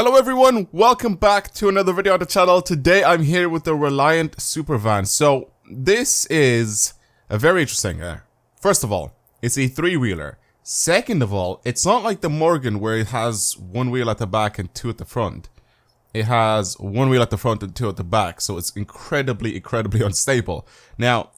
Hello everyone, welcome back to another video on the channel. Today I'm here with the Reliant Supervan. So this is a very interesting first of all, it's a three-wheeler. Second of all, it's not like the Morgan where it has one wheel at the back and two at the front. It has one wheel at the front and two at the back, so it's incredibly unstable. Now,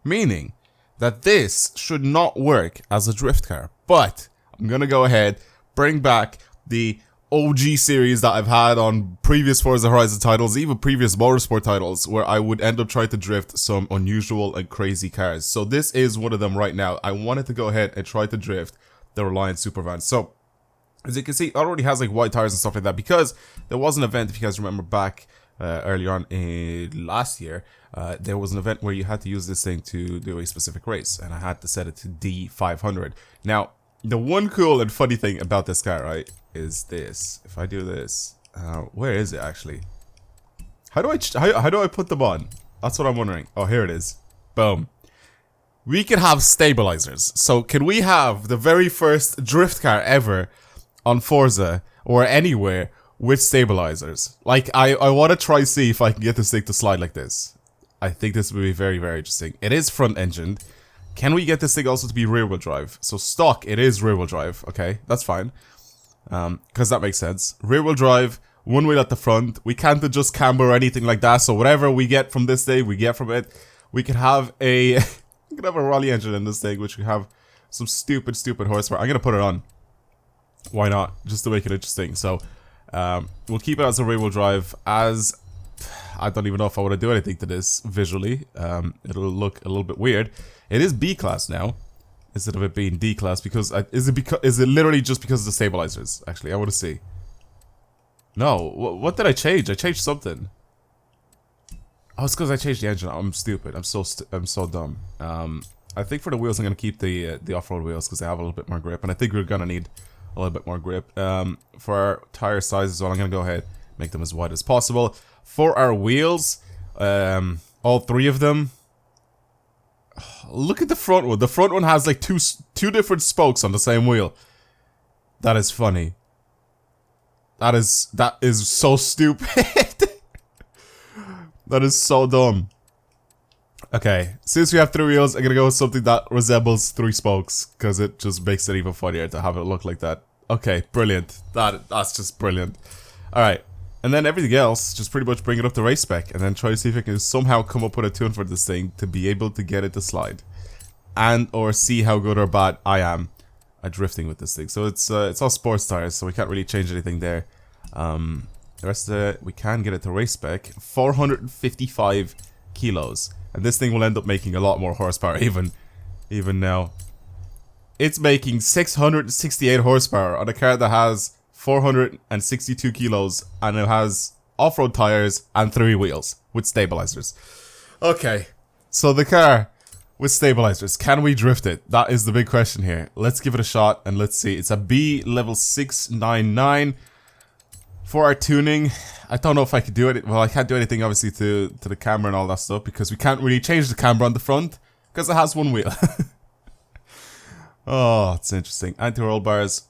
meaning that this should not work as a drift car, but I'm gonna go ahead, bring back the OG series that I've had on previous Forza Horizon titles, even previous motorsport titles, where I would end up trying to drift some unusual and crazy cars. So this is one of them right now. I wanted to go ahead and try to drift the Reliant Supervan. So, as you can see, it already has like white tires and stuff like that, because there was an event, if you guys remember back earlier on in last year, there was an event where you had to use this thing to do a specific race, and I had to set it to D500. Now, the one cool and funny thing about this car, right, is this. If I do this, where is it actually? How do I put them on? That's what I'm wondering. Oh, here it is. Boom. We can have stabilizers. So can we have the very first drift car ever on Forza or anywhere with stabilizers? Like, I want to try see if I can get this thing to slide like this. I think this would be very interesting. It is front engined. Can we get this thing also to be rear wheel drive? So stock, it is rear wheel drive. Okay, that's fine. Because that makes sense. Rear wheel drive, one wheel at the front. We can't adjust camber or anything like that. So whatever we get from this thing, we get from it. We can have a we can have a Raleigh engine in this thing, which can have some stupid horsepower. I'm gonna put it on. Why not? Just to make it interesting. So we'll keep it as a rear wheel drive. As I don't even know if I want to do anything to this visually. It'll look a little bit weird. It is B class now, instead of it being D class, because is it literally just because of the stabilizers? Actually, I want to see. No, what did I change? I changed something. Oh, it's because I changed the engine. I'm stupid. I'm so dumb. I think for the wheels, I'm gonna keep the off-road wheels because they have a little bit more grip, and I think we're gonna need a little bit more grip. For our tire size as well, I'm gonna go ahead make them as wide as possible. For our wheels, all three of them. Look at the front one. The front one has like two different spokes on the same wheel. That is funny. That is so stupid. That is so dumb. Okay, since we have three wheels, I'm gonna go with something that resembles three spokes, because it just makes it even funnier to have it look like that. Okay, brilliant. That's just brilliant. Alright. And then everything else, just pretty much bring it up to race spec, and then try to see if I can somehow come up with a tune for this thing to be able to get it to slide, and or see how good or bad I am at drifting with this thing. So it's all sports tires, so we can't really change anything there. The rest of it, we can get it to race spec, 455 kilos, and this thing will end up making a lot more horsepower even now. It's making 668 horsepower on a car that has 462 kilos, and it has off-road tires and three wheels with stabilizers. Okay, so the car with stabilizers, can we drift it? That is the big question here. Let's give it a shot and let's see. It's a B level 699. For our tuning, I don't know if I could do it. Well, I can't do anything obviously to the camera and all that stuff, because we can't really change the camera on the front because it has one wheel. Oh, it's interesting. Anti-roll bars.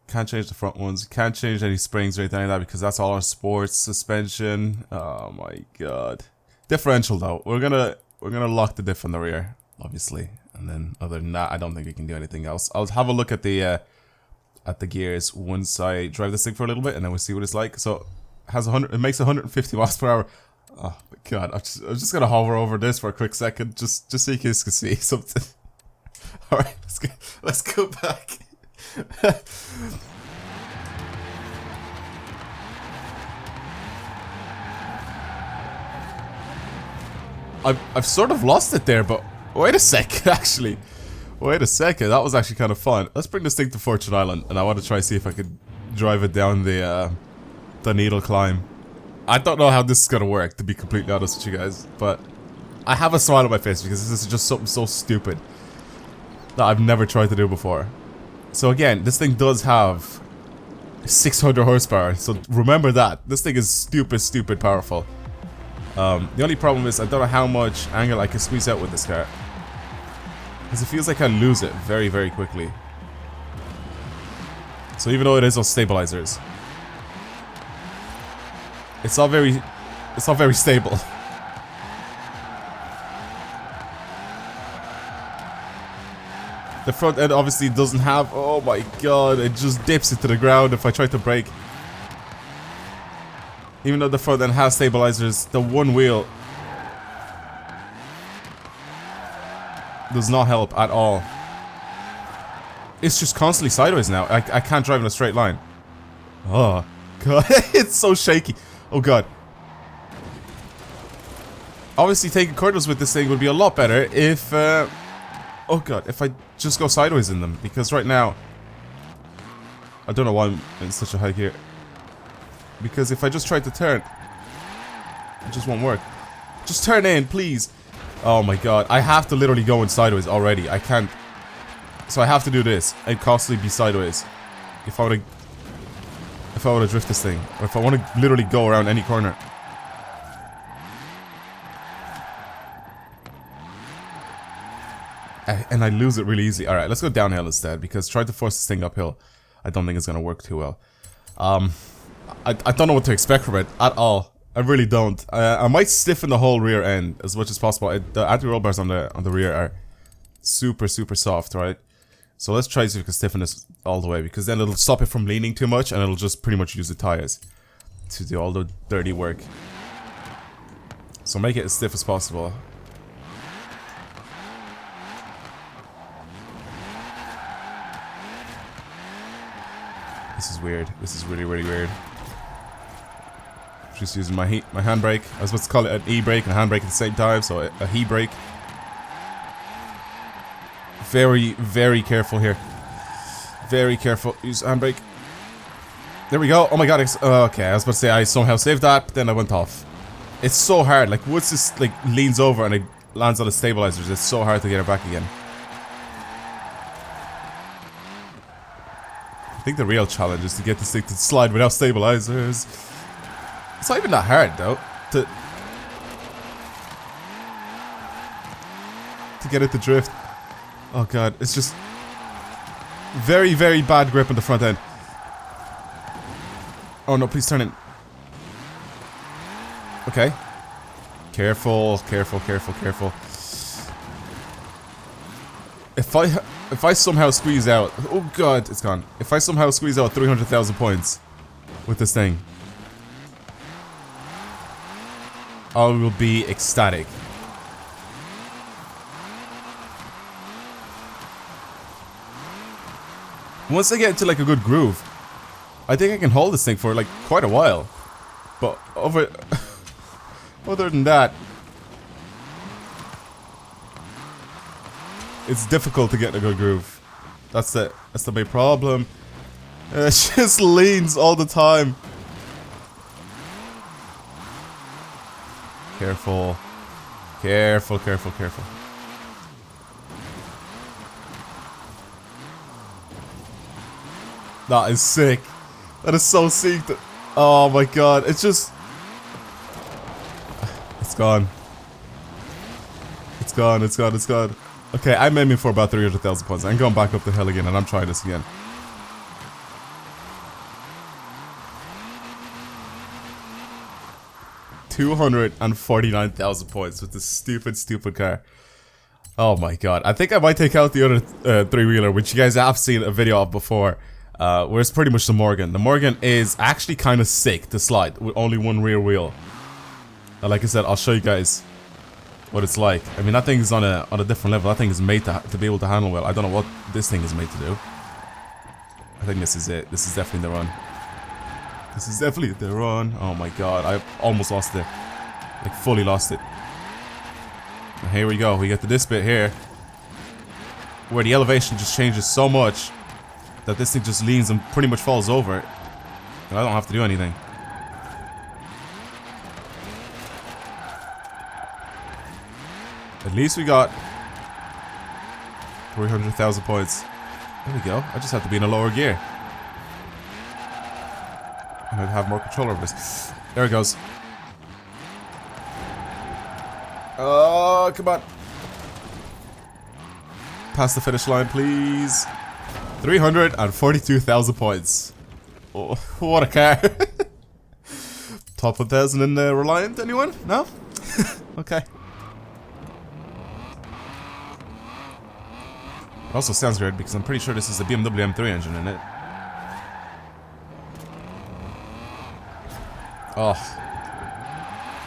Can't change the front ones. Can't change any springs or anything like that, because that's all on sports. Suspension. Oh my god. Differential though. We're gonna lock the diff on the rear, obviously. And then other than that, I don't think we can do anything else. I'll have a look at the gears once I drive this thing for a little bit, and then we'll see what it's like. So it has it makes 150 miles per hour. Oh my god. I'm just gonna hover over this for a quick second, just so you guys can see something. Alright, let's go back. I've sort of lost it there, but wait a second, actually. Wait a second, that was actually kind of fun. Let's bring this thing to Fortune Island, and I want to try to see if I could drive it down the needle climb. I don't know how this is gonna work, to be completely honest with you guys, but I have a smile on my face because this is just something so stupid that I've never tried to do before. So again, this thing does have 600 horsepower, so remember that. This thing is stupid powerful. The only problem is I don't know how much angle I can squeeze out with this car, because it feels like I lose it very quickly. So even though it is on stabilizers, It's not very stable. The front end obviously doesn't have, oh my god, it just dips it to the ground if I try to brake. Even though the front end has stabilizers, the one wheel does not help at all. It's just constantly sideways now. I can't drive in a straight line. Oh god, it's so shaky. Oh god. Obviously taking corners with this thing would be a lot better if, oh god, if I just go sideways in them. Because right now, I don't know why I'm in such a high gear. Because if I just try to turn, it just won't work. Just turn in, please. Oh my god, I have to literally go in sideways already. I can't. So I have to do this and constantly be sideways. If I want to drift this thing, or if I want to literally go around any corner. And I lose it really easy. Alright, let's go downhill instead, because trying to force this thing uphill, I don't think it's gonna work too well. I don't know what to expect from it at all. I really don't. I might stiffen the whole rear end as much as possible. The anti-roll bars on the rear are super soft, right? So let's try to see if we can stiffen this all the way, because then it'll stop it from leaning too much, and it'll just pretty much use the tires to do all the dirty work. So make it as stiff as possible. This is weird. This is really weird. Just using my handbrake. I was supposed to call it an e-brake and a handbrake at the same time, so a he-brake. Very careful here. Very careful. Use handbrake. There we go. Oh my god. Okay, I was about to say I somehow saved that, but then I went off. It's so hard. Like, once this like leans over and it lands on the stabilizers, it's so hard to get it back again. I think the real challenge is to get this thing to slide without stabilizers. It's not even that hard though to get it to drift. Oh god, it's just very bad grip on the front end. Oh no, please turn in. Okay. Careful. If I somehow squeeze out, oh god, it's gone. If I somehow squeeze out 300,000 points with this thing, I will be ecstatic. Once I get into like a good groove, I think I can hold this thing for like quite a while. But other than that, it's difficult to get in a good groove. That's the big problem. It just leans all the time. Careful. That is sick. That is so sick. Oh my god, it's just... It's gone. It's gone. Okay, I'm aiming for about 300,000 points. I'm going back up the hill again and I'm trying this again. $249,000 points with this stupid car. Oh my god. I think I might take out the other three-wheeler, which you guys have seen a video of before. Where it's pretty much the Morgan. The Morgan is actually kind of sick to slide with only one rear wheel. And like I said, I'll show you guys what it's like. I mean, that thing is on a different level. That thing is made to be able to handle well. I don't know what this thing is made to do. I think this is it. This is definitely the run. This is definitely the run. Oh my god, I almost lost it. Like, fully lost it. And here we go. We get to this bit here, where the elevation just changes so much that this thing just leans and pretty much falls over. And I don't have to do anything. At least we got 300,000 points. There we go. I just have to be in a lower gear. And I'd have more control over this. There it goes. Oh, come on. Past the finish line, please. 342,000 points. Oh, what a car. Top 1000 in the Reliant, anyone? No? Okay. It also sounds weird because I'm pretty sure this is the BMW M3 engine in it. Oh.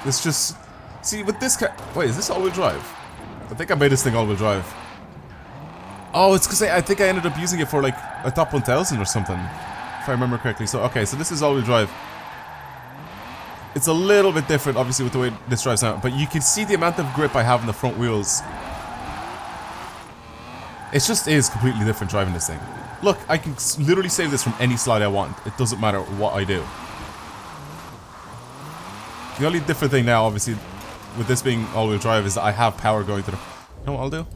This just... See, with this car... Wait, is this all-wheel drive? I think I made this thing all-wheel drive. Oh, it's because I think I ended up using it for like a top 1000 or something. If I remember correctly. So, okay, so this is all-wheel drive. It's a little bit different, obviously, with the way this drives now. But you can see the amount of grip I have in the front wheels. It just is completely different driving this thing. Look, I can literally save this from any slide I want. It doesn't matter what I do. The only different thing now, obviously, with this being all-wheel drive is that I have power going to the... You know what I'll do?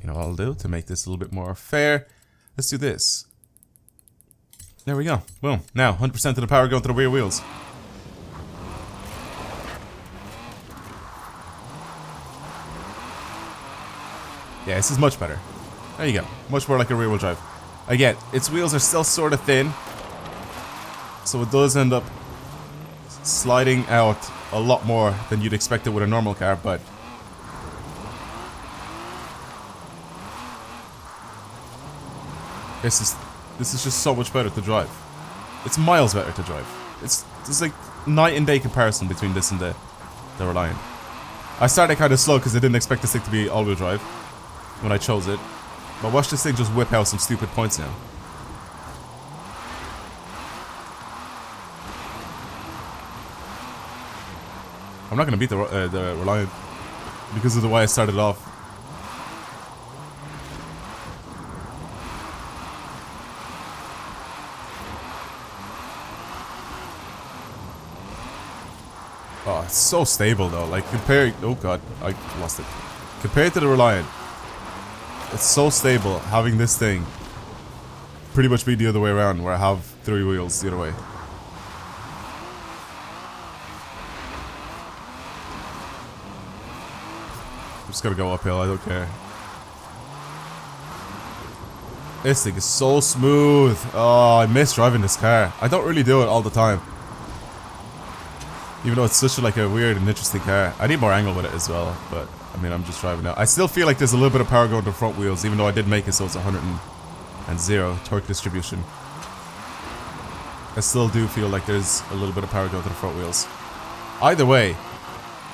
You know what I'll do to make this a little bit more fair? Let's do this. There we go. Boom. Now, 100% of the power going to the rear wheels. Yeah, this is much better. There you go. Much more like a rear-wheel drive. Again, its wheels are still sort of thin, so it does end up sliding out a lot more than you'd expect it with a normal car, but this is just so much better to drive. It's miles better to drive. It's like night and day comparison between this and the Reliant. I started kind of slow because I didn't expect this thing to be all-wheel drive when I chose it. But watch this thing just whip out some stupid points now. I'm not going to beat the Reliant because of the way I started off. Oh, it's so stable though. Like compared... Oh god, I lost it. Compared to the Reliant, it's so stable having this thing pretty much be the other way around, where I have 3 wheels the other way. I'm just gonna go uphill, I don't care. This thing is so smooth. Oh, I miss driving this car. I don't really do it all the time. Even though it's such like a weird and interesting car. I need more angle with it as well, but I mean, I'm just driving now. I still feel like there's a little bit of power going to the front wheels, even though I did make it so it's 100 torque distribution. I still do feel like there's a little bit of power going to the front wheels. Either way,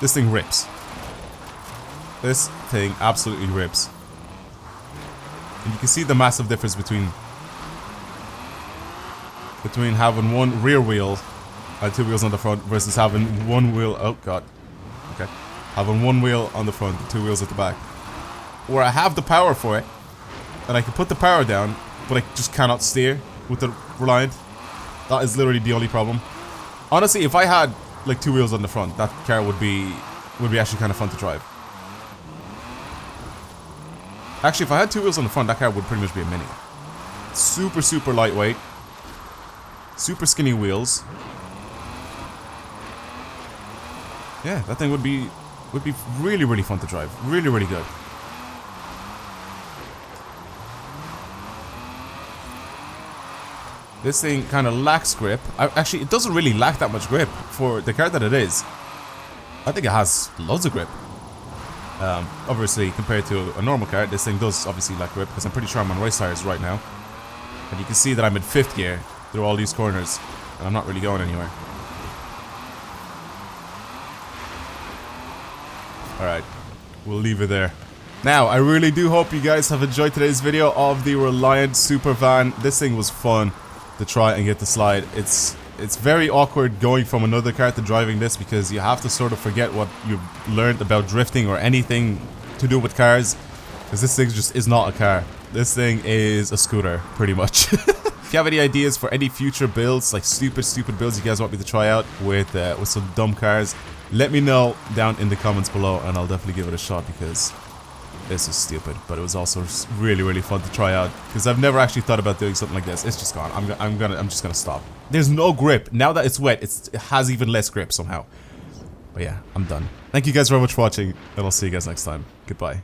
this thing rips. This thing absolutely rips. And you can see the massive difference between having one rear wheel and 2 wheels on the front versus having one wheel... Oh god. Okay. Having one wheel on the front and 2 wheels at the back. Where I have the power for it, and I can put the power down, but I just cannot steer with the Reliant. That is literally the only problem. Honestly, if I had like 2 wheels on the front, that car would be actually kind of fun to drive. Actually, if I had 2 wheels on the front, that car would pretty much be a mini. Super, super lightweight. Super skinny wheels. Yeah, that thing would be really, really fun to drive. Really, really good. This thing kind of lacks grip. Actually, it doesn't really lack that much grip for the car that it is. I think it has loads of grip. Obviously, compared to a normal car, this thing does obviously lack grip because I'm pretty sure I'm on race tires right now. And you can see that I'm in 5th gear through all these corners, and I'm not really going anywhere. Alright, we'll leave it there. Now, I really do hope you guys have enjoyed today's video of the Reliant Supervan. This thing was fun to try and get to slide. It's very awkward going from another car to driving this because you have to sort of forget what you've learned about drifting or anything to do with cars. Because this thing just is not a car. This thing is a scooter, pretty much. If you have any ideas for any future builds, like stupid builds you guys want me to try out with some dumb cars, let me know down in the comments below and I'll definitely give it a shot because this is stupid. But it was also really, really fun to try out because I've never actually thought about doing something like this. It's just gone. I'm just gonna stop. There's no grip. Now that it's wet, it has even less grip somehow. But yeah, I'm done. Thank you guys very much for watching and I'll see you guys next time. Goodbye.